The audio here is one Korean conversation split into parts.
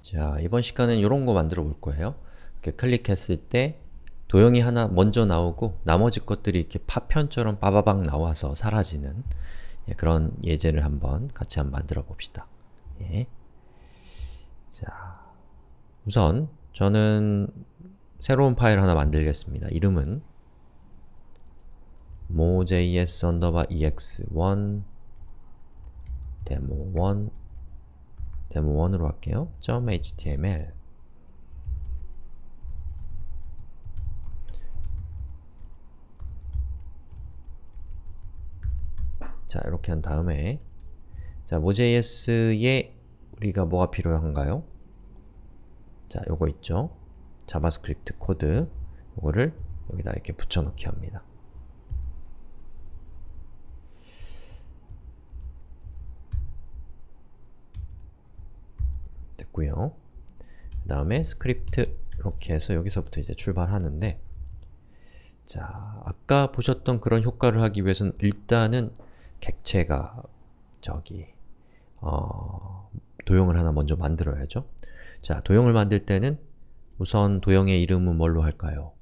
자, 이번 시간은 이런 거 만들어 볼 거예요. 이렇게 클릭했을 때 도형이 하나 먼저 나오고 나머지 것들이 이렇게 파편처럼 빠바박 나와서 사라지는 그런 예제를 같이 한번 만들어 봅시다. 예. 자, 우선 저는 새로운 파일 하나 만들겠습니다. 이름은 mojs_ex1 demo1 demo1으로 할게요. .html 자, 이렇게 한 다음에 자, mojs에 우리가 뭐가 필요한가요? 자, 요거 있죠? 자바스크립트 코드 요거를 여기다 이렇게 붙여넣기 합니다. 됐고요. 그 다음에 스크립트 이렇게 해서 여기서부터 이제 출발하는데 자, 아까 보셨던 그런 효과를 하기 위해서는 일단은 객체가 도형을 하나 먼저 만들어야죠. 자, 도형을 만들 때는 우선 도형의 이름은 뭘로 할까요?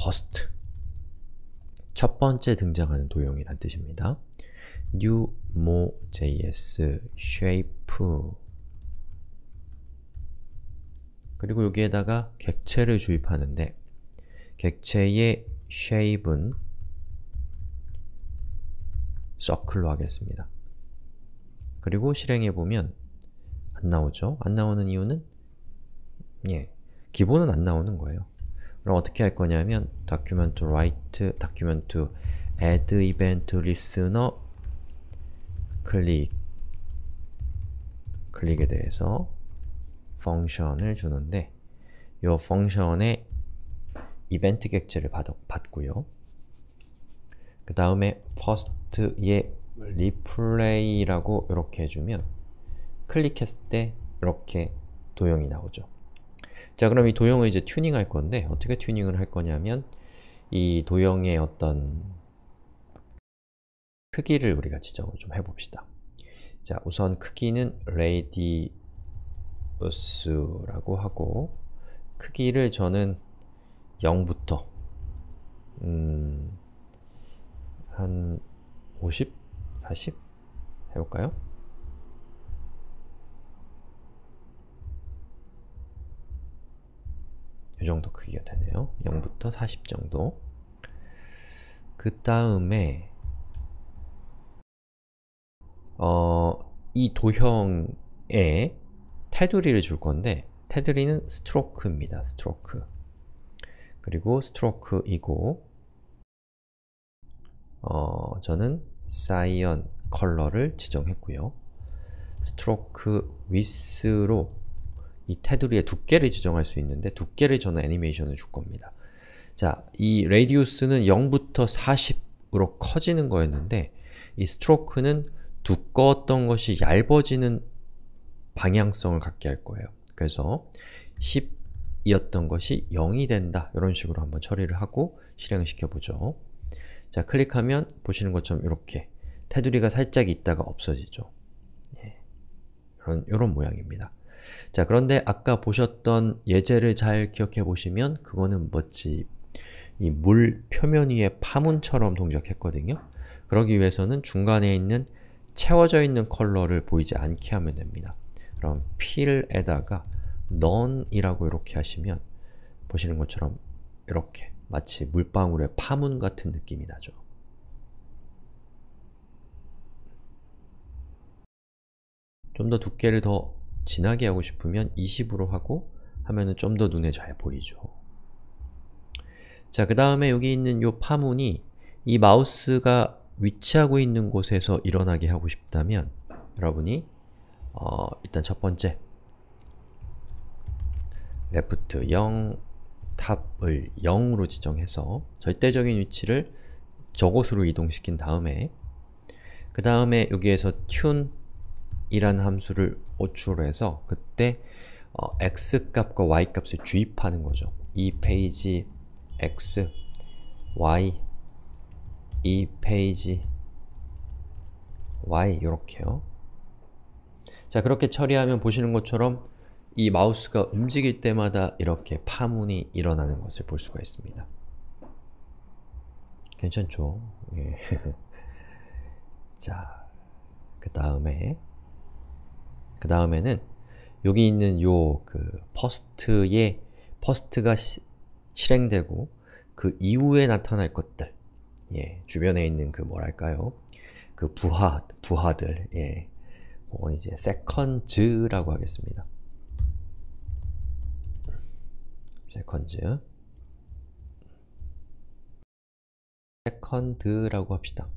first 첫 번째 등장하는 도형이란 뜻입니다. new mojs shape 그리고 여기에다가 객체를 주입하는데 객체의 shape은 circle로 하겠습니다. 그리고 실행해보면 안 나오죠? 안 나오는 이유는 기본은 안 나오는 거예요. 그럼 어떻게 할 거냐면 document write, document add event listener 클릭에 대해서 펑션을 주는데 이 펑션에 이벤트 객체를 받고요. 그 다음에 first에 replay라고 이렇게 해주면 클릭했을 때 이렇게 도형이 나오죠. 자, 그럼 이 도형을 이제 튜닝 할 건데 어떻게 튜닝을 할 거냐면 이 도형의 어떤 크기를 우리가 지정을 좀 해봅시다. 자, 우선 크기는 radius라고 하고 크기를 저는 0부터 한 50? 40? 해볼까요? 이 정도 크기가 되네요. 0부터 40 정도. 그 다음에 이 도형에 테두리를 줄 건데 테두리는 스트로크입니다. 스트로크. 그리고 스트로크이고 저는 사이언 컬러를 지정했고요. 스트로크 위스로 이 테두리의 두께를 지정할 수 있는데 두께를 저는 애니메이션을 줄 겁니다. 자, 이 레디우스는 0부터 40으로 커지는 거였는데 이 스트로크는 두꺼웠던 것이 얇아지는 방향성을 갖게 할 거예요. 그래서 10이었던 것이 0이 된다. 이런 식으로 한번 처리를 하고 실행을 시켜보죠. 자, 클릭하면 보시는 것처럼 이렇게 테두리가 살짝 있다가 없어지죠. 이런 모양입니다. 자, 그런데 아까 보셨던 예제를 잘 기억해 보시면 그거는 뭐지? 이 물 표면 위에 파문처럼 동작했거든요. 그러기 위해서는 중간에 있는 채워져 있는 컬러를 보이지 않게 하면 됩니다. 그럼 fill에다가 none이라고 이렇게 하시면 보시는 것처럼 이렇게 마치 물방울의 파문 같은 느낌이 나죠. 좀 더 두께를 더 진하게 하고 싶으면 20으로 하고 하면은 좀 더 눈에 잘 보이죠. 자, 그 다음에 여기 있는 이 파문이 이 마우스가 위치하고 있는 곳에서 일어나게 하고 싶다면 여러분이 일단 첫 번째 left 0, 탑을 0으로 지정해서 절대적인 위치를 저곳으로 이동시킨 다음에 그 다음에 여기에서 tune 이라는 함수를 호출해서 그때 x값과 y값을 주입하는 거죠. 이 페이지 x, y, 이 페이지 y 이렇게요. 자, 그렇게 처리하면 보시는 것처럼 이 마우스가 움직일 때마다 이렇게 파문이 일어나는 것을 볼 수가 있습니다. 괜찮죠? 예. 자, 그 다음에는 여기 있는 요 퍼스트가 실행되고 그 이후에 나타날 것들, 예, 주변에 있는 그 뭐랄까요? 그 부하들, 예, 그건 이제 세컨즈라고 하겠습니다. 세컨드라고 합시다.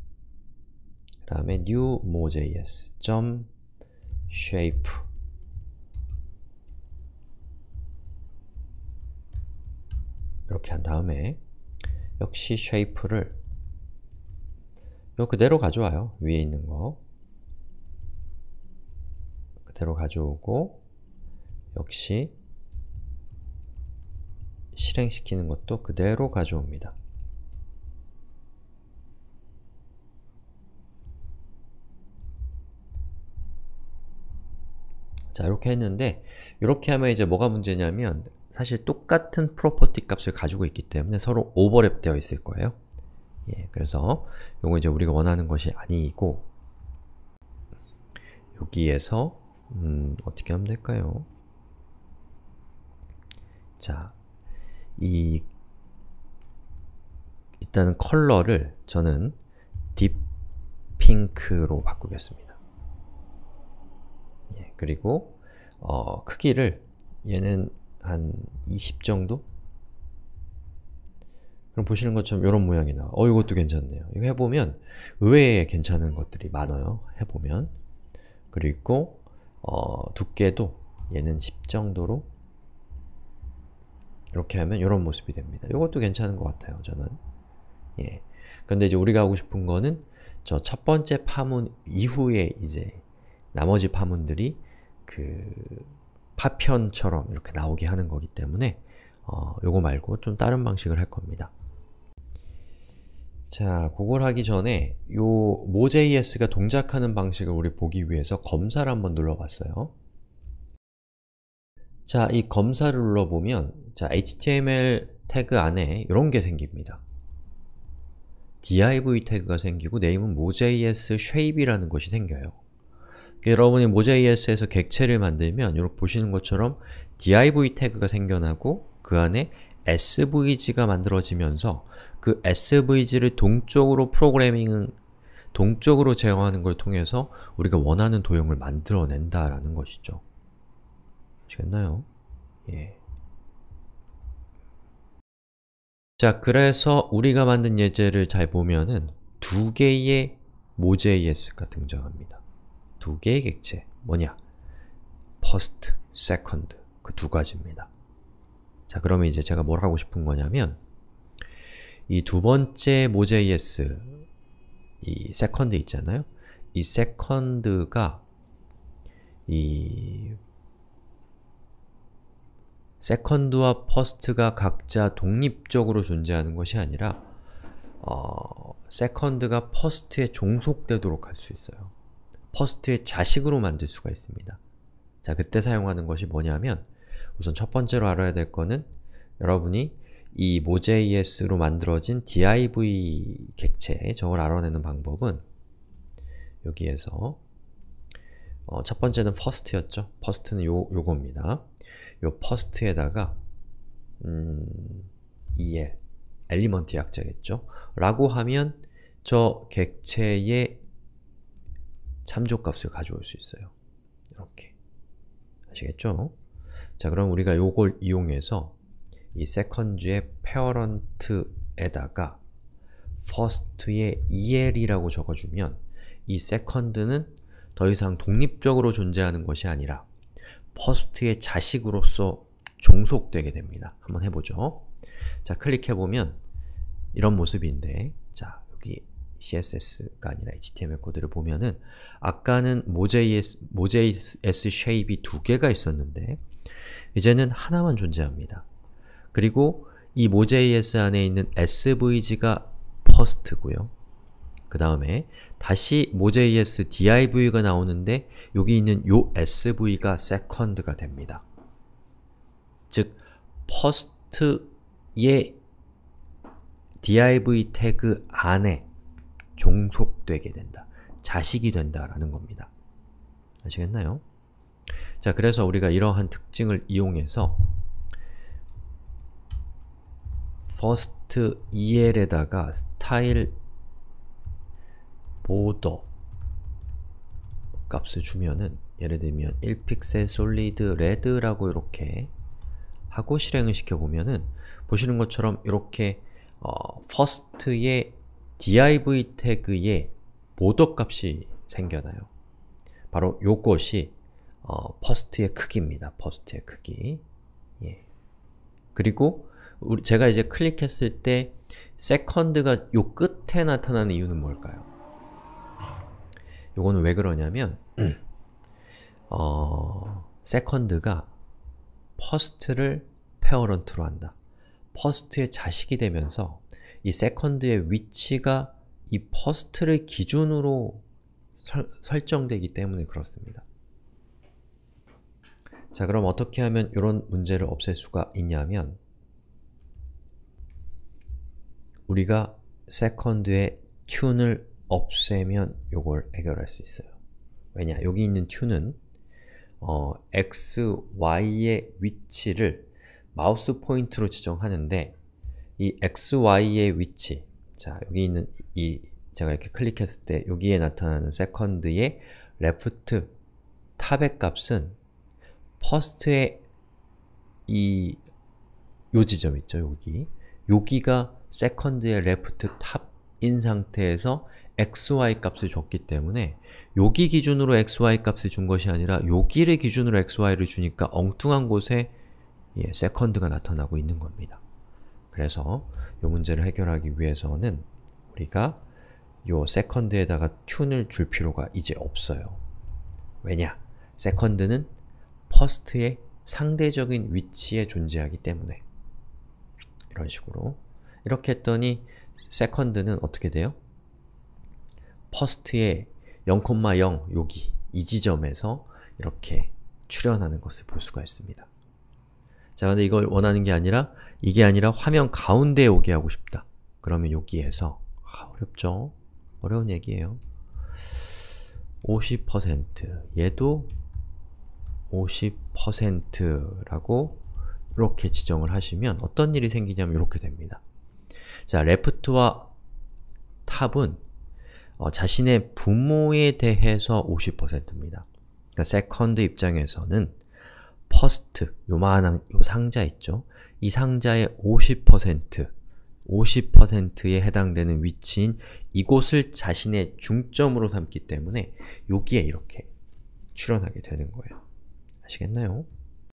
그 다음에 new mojs.shape 이렇게 한 다음에 역시 shape를 요 그대로 가져와요. 위에 있는 거 그대로 가져오고 역시 실행시키는 것도 그대로 가져옵니다. 자, 이렇게 했는데 이렇게 하면 이제 뭐가 문제냐면 사실 똑같은 프로퍼티 값을 가지고 있기 때문에 서로 오버랩 되어 있을 거예요. 예, 그래서 요거 이제 우리가 원하는 것이 아니고 여기에서 어떻게 하면 될까요? 자, 일단은 컬러를 저는 딥 핑크로 바꾸겠습니다. 예, 그리고 크기를 얘는 한 20 정도? 그럼 보시는 것처럼 이런 모양이 나와. 이것도 괜찮네요. 이거 해보면 의외에 괜찮은 것들이 많아요. 해보면. 그리고 두께도 얘는 10 정도로 이렇게 하면 이런 모습이 됩니다. 이것도 괜찮은 것 같아요, 저는. 예. 근데 이제 우리가 하고 싶은 거는 저 첫 번째 파문 이후에 이제 나머지 파문들이 그 파편처럼 이렇게 나오게 하는 거기 때문에 요거 말고 좀 다른 방식을 할 겁니다. 자, 그걸 하기 전에 요 mojs가 동작하는 방식을 우리 보기 위해서 검사를 한번 눌러봤어요. 자, 이 검사를 눌러보면 자, HTML 태그 안에 이런 게 생깁니다. div 태그가 생기고 네임은 mojs shape이라는 것이 생겨요. 여러분이 mojs에서 객체를 만들면 이렇게 보시는 것처럼 div 태그가 생겨나고 그 안에 svg가 만들어지면서 그 svg를 동적으로 동적으로 제어하는 걸 통해서 우리가 원하는 도형을 만들어낸다라는 것이죠. 아시겠나요? 예. 자, 그래서 우리가 만든 예제를 잘 보면은 두 개의 mojs가 등장합니다. 두 개의 객체, 뭐냐? first, second, 그 두 가지입니다. 자, 그러면 이제 제가 뭘 하고 싶은 거냐면 이 두 번째 mojs, 이 second 있잖아요? 이 second가 이 second와 first가 각자 독립적으로 존재하는 것이 아니라 second가 first에 종속되도록 할 수 있어요. first의 자식으로 만들 수가 있습니다. 자, 그때 사용하는 것이 뭐냐면 우선 첫 번째로 알아야 될 거는 여러분이 이 mojs로 만들어진 div 객체, 저걸 알아내는 방법은 여기에서 첫 번째는 first였죠? first는 요겁니다. 요 first에다가 el, 엘리먼트 약자겠죠? 라고 하면 저 객체의 참조값을 가져올 수 있어요. 이렇게. 아시겠죠? 자, 그럼 우리가 요걸 이용해서 이 second의 parent에다가 first의 el이라고 적어주면 이 second는 더 이상 독립적으로 존재하는 것이 아니라 first의 자식으로서 종속되게 됩니다. 한번 해보죠. 자, 클릭해보면 이런 모습인데 자, 여기 CSS가 아니라 HTML 코드를 보면은 아까는 mojs shape이 두 개가 있었는데 이제는 하나만 존재합니다. 그리고 이 mojs 안에 있는 svg가 first고요. 그 다음에 다시 Moj.s div가 나오는데 여기 있는 요 sv가 second가 됩니다. 즉, first의 div 태그 안에 종속되게 된다. 자식이 된다라는 겁니다. 아시겠나요? 자, 그래서 우리가 이러한 특징을 이용해서 first el에다가 style border 값을 주면은 예를 들면 1픽셀 solid red라고 이렇게 하고 실행을 시켜보면은 보시는 것처럼 이렇게 first의 div 태그에 border 값이 생겨나요. 바로 요것이 first의 크기입니다. first의 크기. 예. 그리고 제가 이제 클릭했을 때 second가 요 끝에 나타나는 이유는 뭘까요? 요거는 왜 그러냐면 second가 first를 parent로 한다. first의 자식이 되면서 이 second의 위치가 이 first를 기준으로 설정되기 때문에 그렇습니다. 자, 그럼 어떻게 하면 이런 문제를 없앨 수가 있냐면 우리가 second의 tune을 없애면 요걸 해결할 수 있어요. 왜냐? 여기 있는 tune은 x, y의 위치를 마우스 포인트로 지정하는데 이 x, y의 위치, 자, 여기 있는 제가 이렇게 클릭했을 때 여기에 나타나는 second의 left 탑의 값은 first의 요 지점 있죠, 여기가 second의 left 탑인 상태에서 xy 값을 줬기 때문에 여기 기준으로 xy 값을 준 것이 아니라 여기를 기준으로 xy를 주니까 엉뚱한 곳에 second가 나타나고 있는 겁니다. 그래서 이 문제를 해결하기 위해서는 우리가 요 second에다가 tune을 줄 필요가 이제 없어요. 왜냐? second는 first의 상대적인 위치에 존재하기 때문에 이런 식으로 이렇게 했더니 second는 어떻게 돼요? first의 0,0 여기 이 지점에서 이렇게 출현하는 것을 볼 수가 있습니다. 자, 근데 이걸 원하는 게 아니라 이게 아니라 화면 가운데에 오게 하고 싶다. 그러면 여기에서 어렵죠? 어려운 얘기예요. 50% 얘도 50%라고 이렇게 지정을 하시면 어떤 일이 생기냐면 이렇게 됩니다. 자, left와 탑은 자신의 부모에 대해서 50%입니다. 그러니까 second 입장에서는 first, 요만한 요 상자 있죠? 이 상자의 50%에 해당되는 위치인 이곳을 자신의 중점으로 삼기 때문에 여기에 이렇게 출현하게 되는 거예요. 아시겠나요?